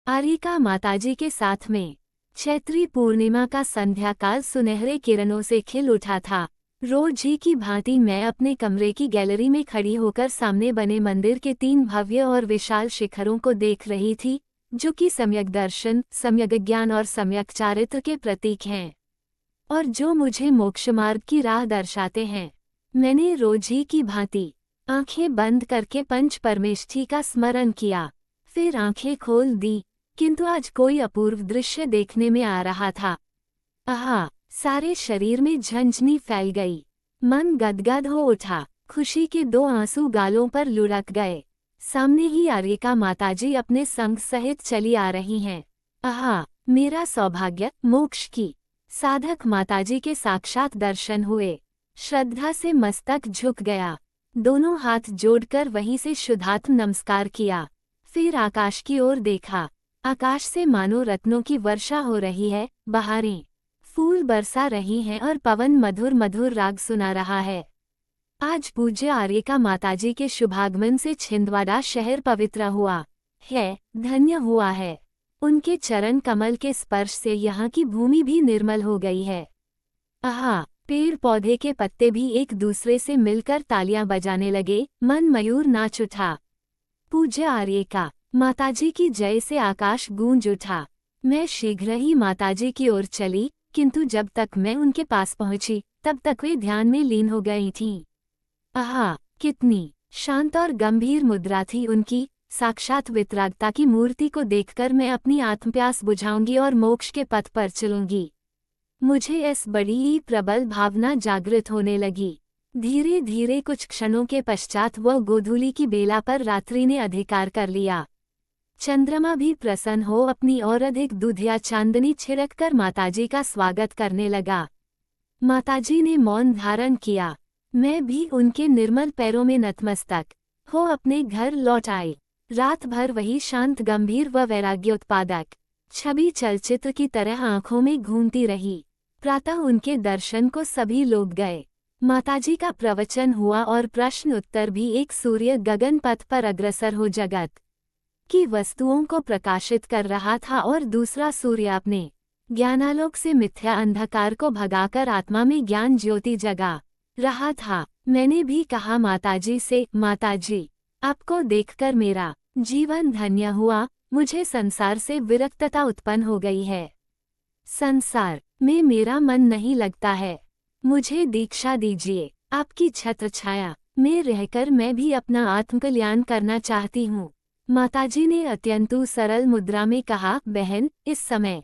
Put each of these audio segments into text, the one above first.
आर्यिका माताजी के साथ में। चैत्री पूर्णिमा का संध्याकाल सुनहरे किरणों से खिल उठा था। रोज ही की भांति मैं अपने कमरे की गैलरी में खड़ी होकर सामने बने मंदिर के 3 भव्य और विशाल शिखरों को देख रही थी, जो कि सम्यक दर्शन, सम्यक ज्ञान और सम्यक चारित्र के प्रतीक हैं, और जो मुझे मोक्ष मार्ग की राह दर्शाते हैं। मैंने रोज ही की भांति आंखें बंद करके पंच परमेष्ठी का स्मरण किया, फिर आंखें खोल दी, किंतु आज कोई अपूर्व दृश्य देखने में आ रहा था। आहा! सारे शरीर में झंझनी फैल गई। मन गदगद हो उठा। खुशी के 2 आंसू गालों पर लुढ़क गए। सामने ही आर्यिका माताजी अपने संग सहित चली आ रही हैं। आहा! मेरा सौभाग्य, मोक्ष की साधक माताजी के साक्षात दर्शन हुए। श्रद्धा से मस्तक झुक गया। दोनों हाथ जोड़कर वहीं से शुद्धात्म नमस्कार किया। फिर आकाश की ओर देखा। आकाश से मानो रत्नों की वर्षा हो रही है, बहारें फूल बरसा रही हैं और पवन मधुर मधुर राग सुना रहा है। आज पूज्य आर्यिका माताजी के शुभागमन से छिंदवाड़ा शहर पवित्र हुआ है, धन्य हुआ है। उनके चरण कमल के स्पर्श से यहाँ की भूमि भी निर्मल हो गई है। आहा! पेड़ पौधे के पत्ते भी एक दूसरे से मिलकर तालियां बजाने लगे, मन मयूर नाच उठा। पूज्य आर्यिका माताजी की जय से आकाश गूंज उठा। मैं शीघ्र ही माताजी की ओर चली, किंतु जब तक मैं उनके पास पहुंची, तब तक वे ध्यान में लीन हो गई थीं। आहा! कितनी शांत और गंभीर मुद्रा थी उनकी। साक्षात वितरागता की मूर्ति को देखकर मैं अपनी आत्मप्यास बुझाऊंगी और मोक्ष के पथ पर चलूंगी। मुझे ऐस बड़ी ही प्रबल भावना जागृत होने लगी। धीरे धीरे कुछ क्षणों के पश्चात वह गोधूली की बेला पर रात्रि ने अधिकार कर लिया। चंद्रमा भी प्रसन्न हो अपनी और अधिक दुधिया चांदनी छिड़ककर माताजी का स्वागत करने लगा। माताजी ने मौन धारण किया। मैं भी उनके निर्मल पैरों में नतमस्तक हो अपने घर लौट आई। रात भर वही शांत गंभीर व वैराग्योत्पादक छवि चलचित्र की तरह आंखों में घूमती रही। प्रातः उनके दर्शन को सभी लोग गए। माताजी का प्रवचन हुआ और प्रश्न उत्तर भी। एक सूर्य गगन पथ पर अग्रसर हो जगत की वस्तुओं को प्रकाशित कर रहा था और दूसरा सूर्य अपने ज्ञानालोक से मिथ्या अंधकार को भगाकर आत्मा में ज्ञान ज्योति जगा रहा था। मैंने भी कहा माताजी से, माताजी, आपको देखकर मेरा जीवन धन्य हुआ। मुझे संसार से विरक्तता उत्पन्न हो गई है। संसार में मेरा मन नहीं लगता है। मुझे दीक्षा दीजिए। आपकी छत्र छाया में रहकर मैं भी अपना आत्मकल्याण करना चाहती हूँ। माताजी ने अत्यंतु सरल मुद्रा में कहा, बहन, इस समय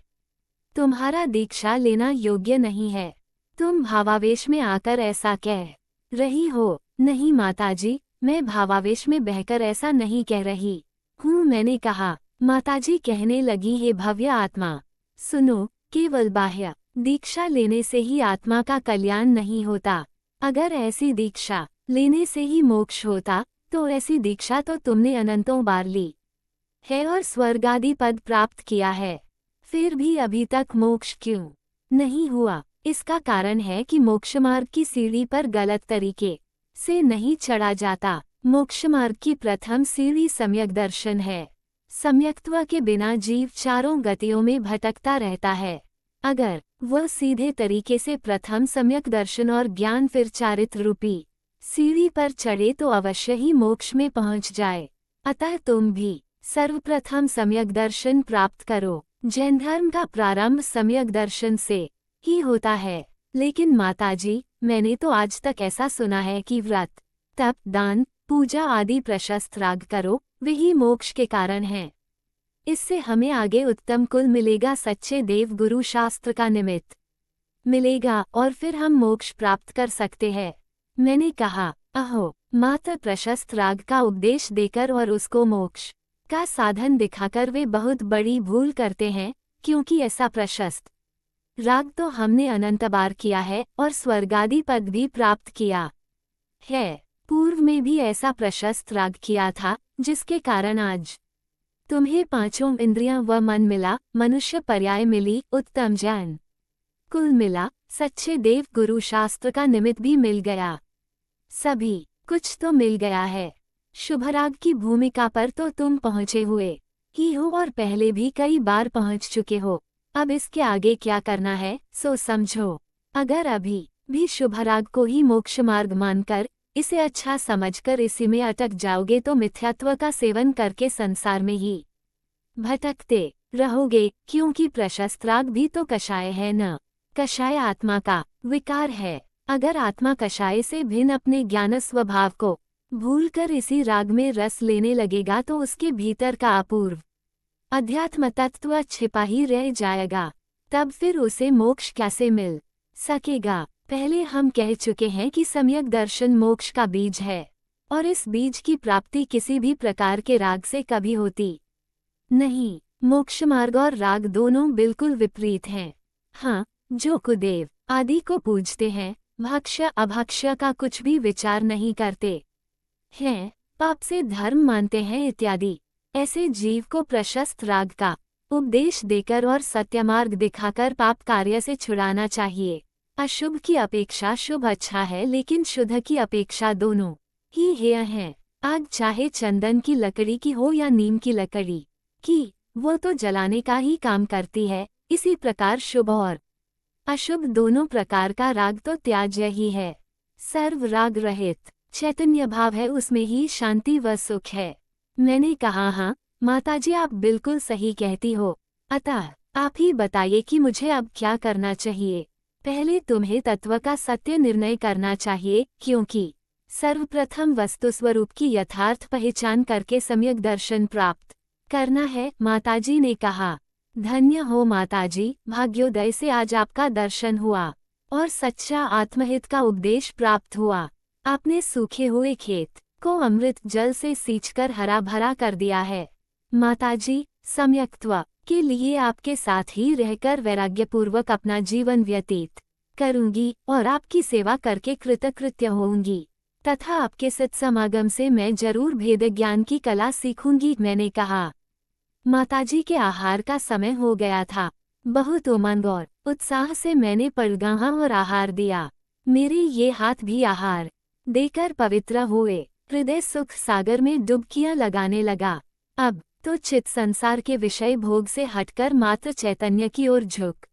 तुम्हारा दीक्षा लेना योग्य नहीं है। तुम भावावेश में आकर ऐसा कह रही हो। नहीं माताजी, मैं भावावेश में बहकर ऐसा नहीं कह रही हूँ। मैंने कहा। माताजी कहने लगी, हे भव्य आत्मा, सुनो, केवल बाह्य दीक्षा लेने से ही आत्मा का कल्याण नहीं होता। अगर ऐसी दीक्षा लेने से ही मोक्ष होता, तो ऐसी दीक्षा तो तुमने अनंतों बार ली है और स्वर्गादि पद प्राप्त किया है, फिर भी अभी तक मोक्ष क्यों नहीं हुआ? इसका कारण है कि मोक्ष मार्ग की सीढ़ी पर गलत तरीके से नहीं चढ़ा जाता। मोक्ष मार्ग की प्रथम सीढ़ी सम्यक दर्शन है। सम्यक्त्व के बिना जीव चारों गतियों में भटकता रहता है। अगर वह सीधे तरीके से प्रथम सम्यक दर्शन और ज्ञान फिर चारित्र रूपी सीढ़ी पर चढ़े तो अवश्य ही मोक्ष में पहुंच जाए। अतः तुम भी सर्वप्रथम सम्यक दर्शन प्राप्त करो। जैन धर्म का प्रारंभ सम्यक दर्शन से ही होता है। लेकिन माताजी, मैंने तो आज तक ऐसा सुना है कि व्रत, तप, दान, पूजा आदि प्रशस्त राग करो, वही मोक्ष के कारण हैं। इससे हमें आगे उत्तम कुल मिलेगा, सच्चे देव गुरु शास्त्र का निमित्त मिलेगा और फिर हम मोक्ष प्राप्त कर सकते हैं। मैंने कहा, अहो, मात्र प्रशस्त राग का उपदेश देकर और उसको मोक्ष का साधन दिखाकर वे बहुत बड़ी भूल करते हैं, क्योंकि ऐसा प्रशस्त राग तो हमने अनंत बार किया है और स्वर्गादि पद भी प्राप्त किया है। पूर्व में भी ऐसा प्रशस्त राग किया था, जिसके कारण आज तुम्हें पांचों इंद्रियां व मन मिला, मनुष्य पर्याय मिली, उत्तम ज्ञान कुल मिला, सच्चे देव गुरु शास्त्र का निमित्त भी मिल गया। सभी कुछ तो मिल गया है। शुभराग की भूमिका पर तो तुम पहुँचे हुए ही हो और पहले भी कई बार पहुंच चुके हो। अब इसके आगे क्या करना है सो समझो। अगर अभी भी शुभ राग को ही मोक्ष मार्ग मानकर, इसे अच्छा समझकर इसी में अटक जाओगे तो मिथ्यात्व का सेवन करके संसार में ही भटकते रहोगे, क्योंकि प्रशस्त राग भी तो कषाय है न। कषाय आत्मा का विकार है। अगर आत्मा कषाय से भिन्न अपने ज्ञान स्वभाव को भूलकर इसी राग में रस लेने लगेगा तो उसके भीतर का अपूर्व अध्यात्म तत्व छिपा ही रह जाएगा। तब फिर उसे मोक्ष कैसे मिल सकेगा। पहले हम कह चुके हैं कि सम्यक दर्शन मोक्ष का बीज है, और इस बीज की प्राप्ति किसी भी प्रकार के राग से कभी होती नहीं। मोक्ष मार्ग और राग दोनों बिल्कुल विपरीत हैं। हाँ, जो कुदेव आदि को पूजते हैं, भक्ष्य अभक्ष्य का कुछ भी विचार नहीं करते हैं, पाप से धर्म मानते हैं इत्यादि, ऐसे जीव को प्रशस्त राग का उपदेश देकर और सत्यमार्ग दिखाकर पाप कार्य से छुड़ाना चाहिए। अशुभ की अपेक्षा शुभ अच्छा है, लेकिन शुद्ध की अपेक्षा दोनों ही हेय हैं। आग चाहे चंदन की लकड़ी की हो या नीम की लकड़ी की, वो तो जलाने का ही काम करती है। इसी प्रकार शुभ और अशुभ दोनों प्रकार का राग तो त्याज्य ही है। सर्व राग रहित चैतन्य भाव है, उसमें ही शांति व सुख है। मैंने कहा, हाँ माताजी, आप बिल्कुल सही कहती हो। अतः आप ही बताइए कि मुझे अब क्या करना चाहिए। पहले तुम्हें तत्व का सत्य निर्णय करना चाहिए, क्योंकि सर्वप्रथम वस्तु स्वरूप की यथार्थ पहचान करके सम्यक दर्शन प्राप्त करना है। माताजी ने कहा, धन्य हो माताजी, भाग्योदय से आज आपका दर्शन हुआ और सच्चा आत्महित का उपदेश प्राप्त हुआ। आपने सूखे हुए खेत को अमृत जल से सींचकर हरा भरा कर दिया है। माताजी, सम्यक्त्व के लिए आपके साथ ही रहकर वैराग्यपूर्वक अपना जीवन व्यतीत करूंगी और आपकी सेवा करके कृतकृत्य होऊंगी, तथा आपके सत्समागम से मैं जरूर भेद ज्ञान की कला सीखूंगी। मैंने कहा, माताजी के आहार का समय हो गया था। बहुत उमंग और उत्साह से मैंने पड़गाहा और आहार दिया। मेरे ये हाथ भी आहार देकर पवित्र हुए। हृदय सुख सागर में डुबकियां लगाने लगा। अब तो चित्त संसार के विषय भोग से हटकर मात्र चैतन्य की ओर झुक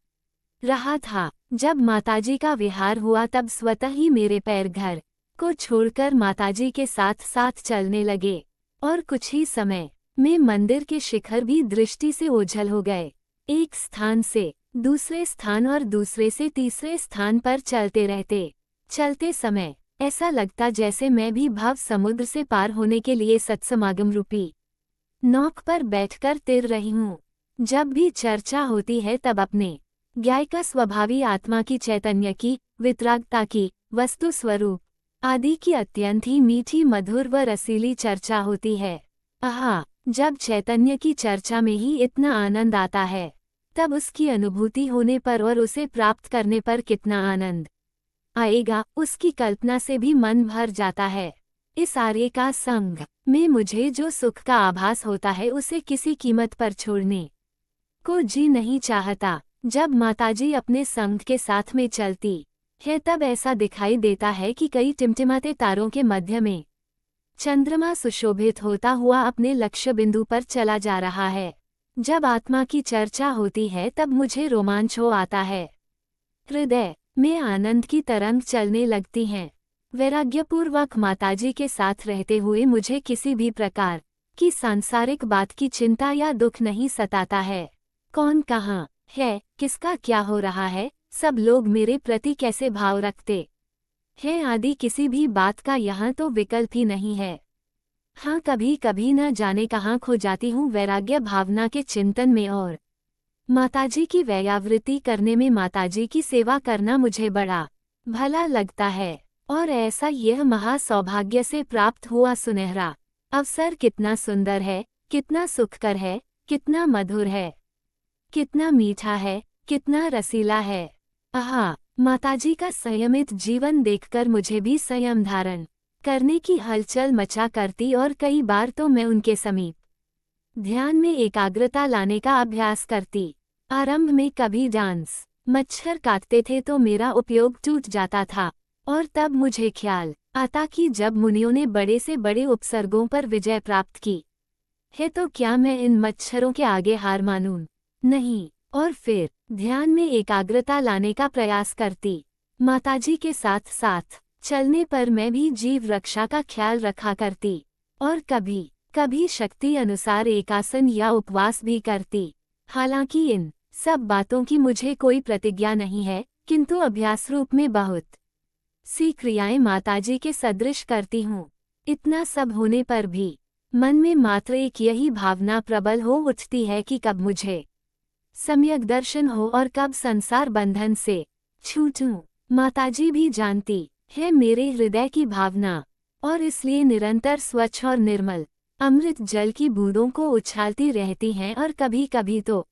रहा था। जब माताजी का विहार हुआ तब स्वतः ही मेरे पैर घर को छोड़कर माताजी के साथ साथ चलने लगे, और कुछ ही समय में मंदिर के शिखर भी दृष्टि से ओझल हो गए। एक स्थान से दूसरे स्थान और दूसरे से तीसरे स्थान पर चलते रहते चलते समय ऐसा लगता जैसे मैं भी भव समुद्र से पार होने के लिए सत्समागम रूपी नौक पर बैठकर तिर रही हूँ। जब भी चर्चा होती है तब अपने ज्ञायका स्वभावी आत्मा की, चैतन्य की, वितरागता की, वस्तु स्वरूप आदि की अत्यंत ही मीठी मधुर व रसीली चर्चा होती है। आहा, जब चैतन्य की चर्चा में ही इतना आनंद आता है, तब उसकी अनुभूति होने पर और उसे प्राप्त करने पर कितना आनंद आएगा, उसकी कल्पना से भी मन भर जाता है। इस आर्य का संग में मुझे जो सुख का आभास होता है, उसे किसी कीमत पर छोड़ने को जी नहीं चाहता। जब माताजी अपने संग के साथ में चलती है तब ऐसा दिखाई देता है कि कई टिमटिमाते तारों के मध्य में चंद्रमा सुशोभित होता हुआ अपने लक्ष्य बिंदु पर चला जा रहा है। जब आत्मा की चर्चा होती है तब मुझे रोमांच हो आता है। हृदय में आनंद की तरंग चलने लगती हैं। वैराग्यपूर्वक माताजी के साथ रहते हुए मुझे किसी भी प्रकार की सांसारिक बात की चिंता या दुख नहीं सताता है। कौन कहाँ है, किसका क्या हो रहा है, सब लोग मेरे प्रति कैसे भाव रखते हैं आदि किसी भी बात का यहाँ तो विकल्प ही नहीं है। हाँ, कभी कभी न जाने कहाँ खो जाती हूँ वैराग्य भावना के चिंतन में, और माताजी की व्यावृत्ति करने में। माताजी की सेवा करना मुझे बड़ा भला लगता है, और ऐसा यह महासौभाग्य से प्राप्त हुआ सुनहरा अवसर कितना सुंदर है, कितना सुखकर है, कितना मधुर है, कितना मीठा है, कितना रसीला है। आहा, माताजी का संयमित जीवन देखकर मुझे भी संयम धारण करने की हलचल मचा करती, और कई बार तो मैं उनके समीप ध्यान में एकाग्रता लाने का अभ्यास करती। आरंभ में कभी डांस मच्छर काटते थे तो मेरा उपयोग टूट जाता था, और तब मुझे ख्याल आता कि जब मुनियों ने बड़े से बड़े उपसर्गों पर विजय प्राप्त की है तो क्या मैं इन मच्छरों के आगे हार मानूं? नहीं। और फिर ध्यान में एकाग्रता लाने का प्रयास करती। माताजी के साथ साथ चलने पर मैं भी जीव रक्षा का ख्याल रखा करती और कभी कभी शक्ति अनुसार एकासन या उपवास भी करती। हालांकि इन सब बातों की मुझे कोई प्रतिज्ञा नहीं है, किंतु अभ्यास रूप में बहुत सी क्रियाएं माताजी के सदृश करती हूँ। इतना सब होने पर भी मन में मात्र एक यही भावना प्रबल हो उठती है कि कब मुझे सम्यक दर्शन हो और कब संसार बंधन से छूटूं। माताजी भी जानती है मेरे हृदय की भावना और इसलिए निरंतर स्वच्छ और निर्मल अमृत जल की बूंदों को उछालती रहती हैं और कभी कभी तो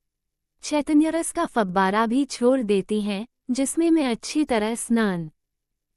चैतन्य रस का फव्वारा भी छोड़ देती हैं, जिसमें मैं अच्छी तरह स्नान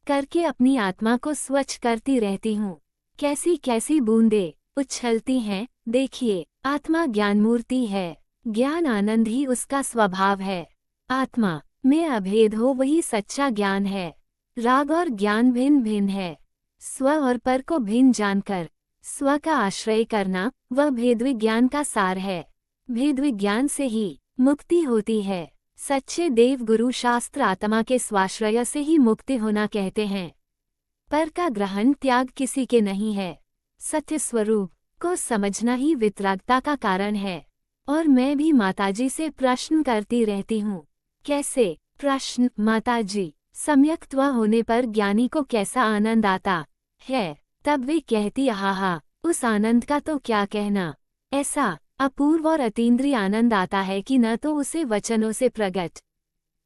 करके अपनी आत्मा को स्वच्छ करती रहती हूँ। कैसी कैसी बूंदें उछलती हैं। देखिए, आत्मा ज्ञानमूर्ति है, ज्ञान आनंद ही उसका स्वभाव है। आत्मा में अभेद हो वही सच्चा ज्ञान है। राग और ज्ञान भिन्न भिन्न है। स्व और पर को भिन्न जानकर स्व का आश्रय करना वह भेद विज्ञान का सार है। भेद विज्ञान से ही मुक्ति होती है। सच्चे देव गुरु शास्त्र आत्मा के स्वाश्रय से ही मुक्ति होना कहते हैं। पर का ग्रहण त्याग किसी के नहीं है। सत्य स्वरूप को समझना ही वितरागता का कारण है। और मैं भी माताजी से प्रश्न करती रहती हूँ। कैसे? प्रश्न, माताजी, सम्यक्त्व होने पर ज्ञानी को कैसा आनंद आता है? तब वे कहती, आहा, उस आनंद का तो क्या कहना। ऐसा अपूर्व और अतीन्द्रिय आनंद आता है कि न तो उसे वचनों से प्रकट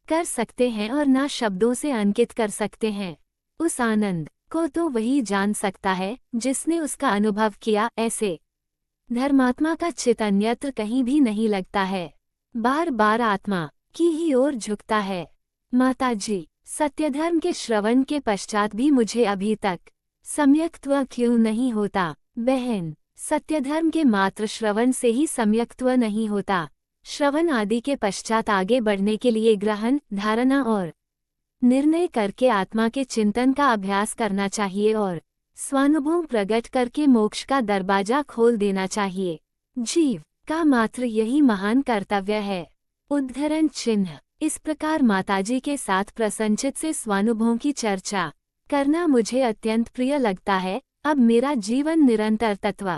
कर सकते हैं और न शब्दों से अंकित कर सकते हैं। उस आनंद को तो वही जान सकता है जिसने उसका अनुभव किया। ऐसे धर्मात्मा का चित्त अन्यत्र कहीं भी नहीं लगता है, बार बार आत्मा की ही ओर झुकता है। माताजी, सत्यधर्म के श्रवण के पश्चात भी मुझे अभी तक सम्यक्त्व क्यों नहीं होता? बहन, सत्यधर्म के मात्र श्रवण से ही सम्यक्त्व नहीं होता। श्रवण आदि के पश्चात आगे बढ़ने के लिए ग्रहण, धारणा और निर्णय करके आत्मा के चिंतन का अभ्यास करना चाहिए और स्वानुभव प्रकट करके मोक्ष का दरवाजा खोल देना चाहिए। जीव का मात्र यही महान कर्तव्य है। उद्धरण चिन्ह। इस प्रकार माताजी के साथ प्रसन्नचित्त से स्वानुभवों की चर्चा करना मुझे अत्यंत प्रिय लगता है। अब मेरा जीवन निरंतर तत्व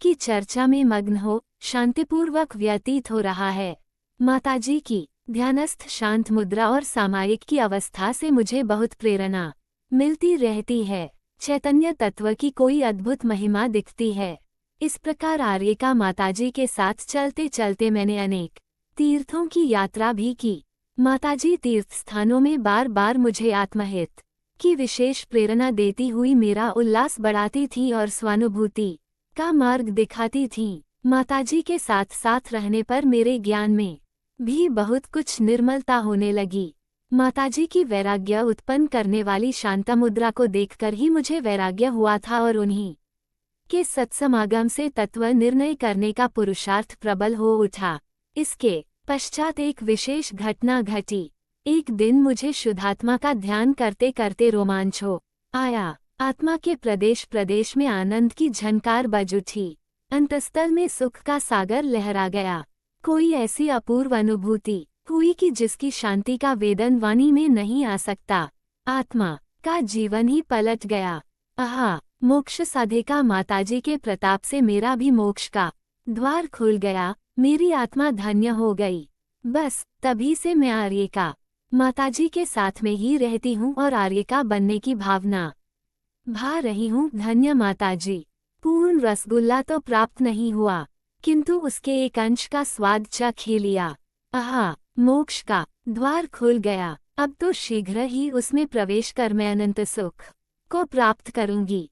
की चर्चा में मग्न हो शांतिपूर्वक व्यतीत हो रहा है। माताजी की ध्यानस्थ शांत मुद्रा और सामायिक की अवस्था से मुझे बहुत प्रेरणा मिलती रहती है। चैतन्य तत्व की कोई अद्भुत महिमा दिखती है। इस प्रकार आर्य का माताजी के साथ चलते चलते मैंने अनेक तीर्थों की यात्रा भी की। माताजी तीर्थ स्थानों में बार बार मुझे आत्महित की विशेष प्रेरणा देती हुई मेरा उल्लास बढ़ाती थी और स्वानुभूति का मार्ग दिखाती थीं। माताजी के साथ साथ रहने पर मेरे ज्ञान में भी बहुत कुछ निर्मलता होने लगी। माताजी की वैराग्य उत्पन्न करने वाली शांत मुद्रा को देखकर ही मुझे वैराग्य हुआ था और उन्हीं के सत्समागम से तत्व निर्णय करने का पुरुषार्थ प्रबल हो उठा। इसके पश्चात एक विशेष घटना घटी। एक दिन मुझे शुद्धात्मा का ध्यान करते करते रोमांच हो आया। आत्मा के प्रदेश प्रदेश में आनंद की झनकार बज उठी। अंतस्तल में सुख का सागर लहरा गया। कोई ऐसी अपूर्व अनुभूति हुई कि जिसकी शांति का वेदन वाणी में नहीं आ सकता। आत्मा का जीवन ही पलट गया। आहा, मोक्ष साधिका माताजी के प्रताप से मेरा भी मोक्ष का द्वार खुल गया। मेरी आत्मा धन्य हो गई। बस तभी से मैं आर्य का माताजी के साथ में ही रहती हूँ और आर्य का बनने की भावना भा रही हूँ। धन्य माताजी। पूर्ण रसगुल्ला तो प्राप्त नहीं हुआ, किंतु उसके एक अंश का स्वाद चख ही लिया। आहा, मोक्ष का द्वार खुल गया। अब तो शीघ्र ही उसमें प्रवेश कर मैं अनंत सुख को प्राप्त करूंगी।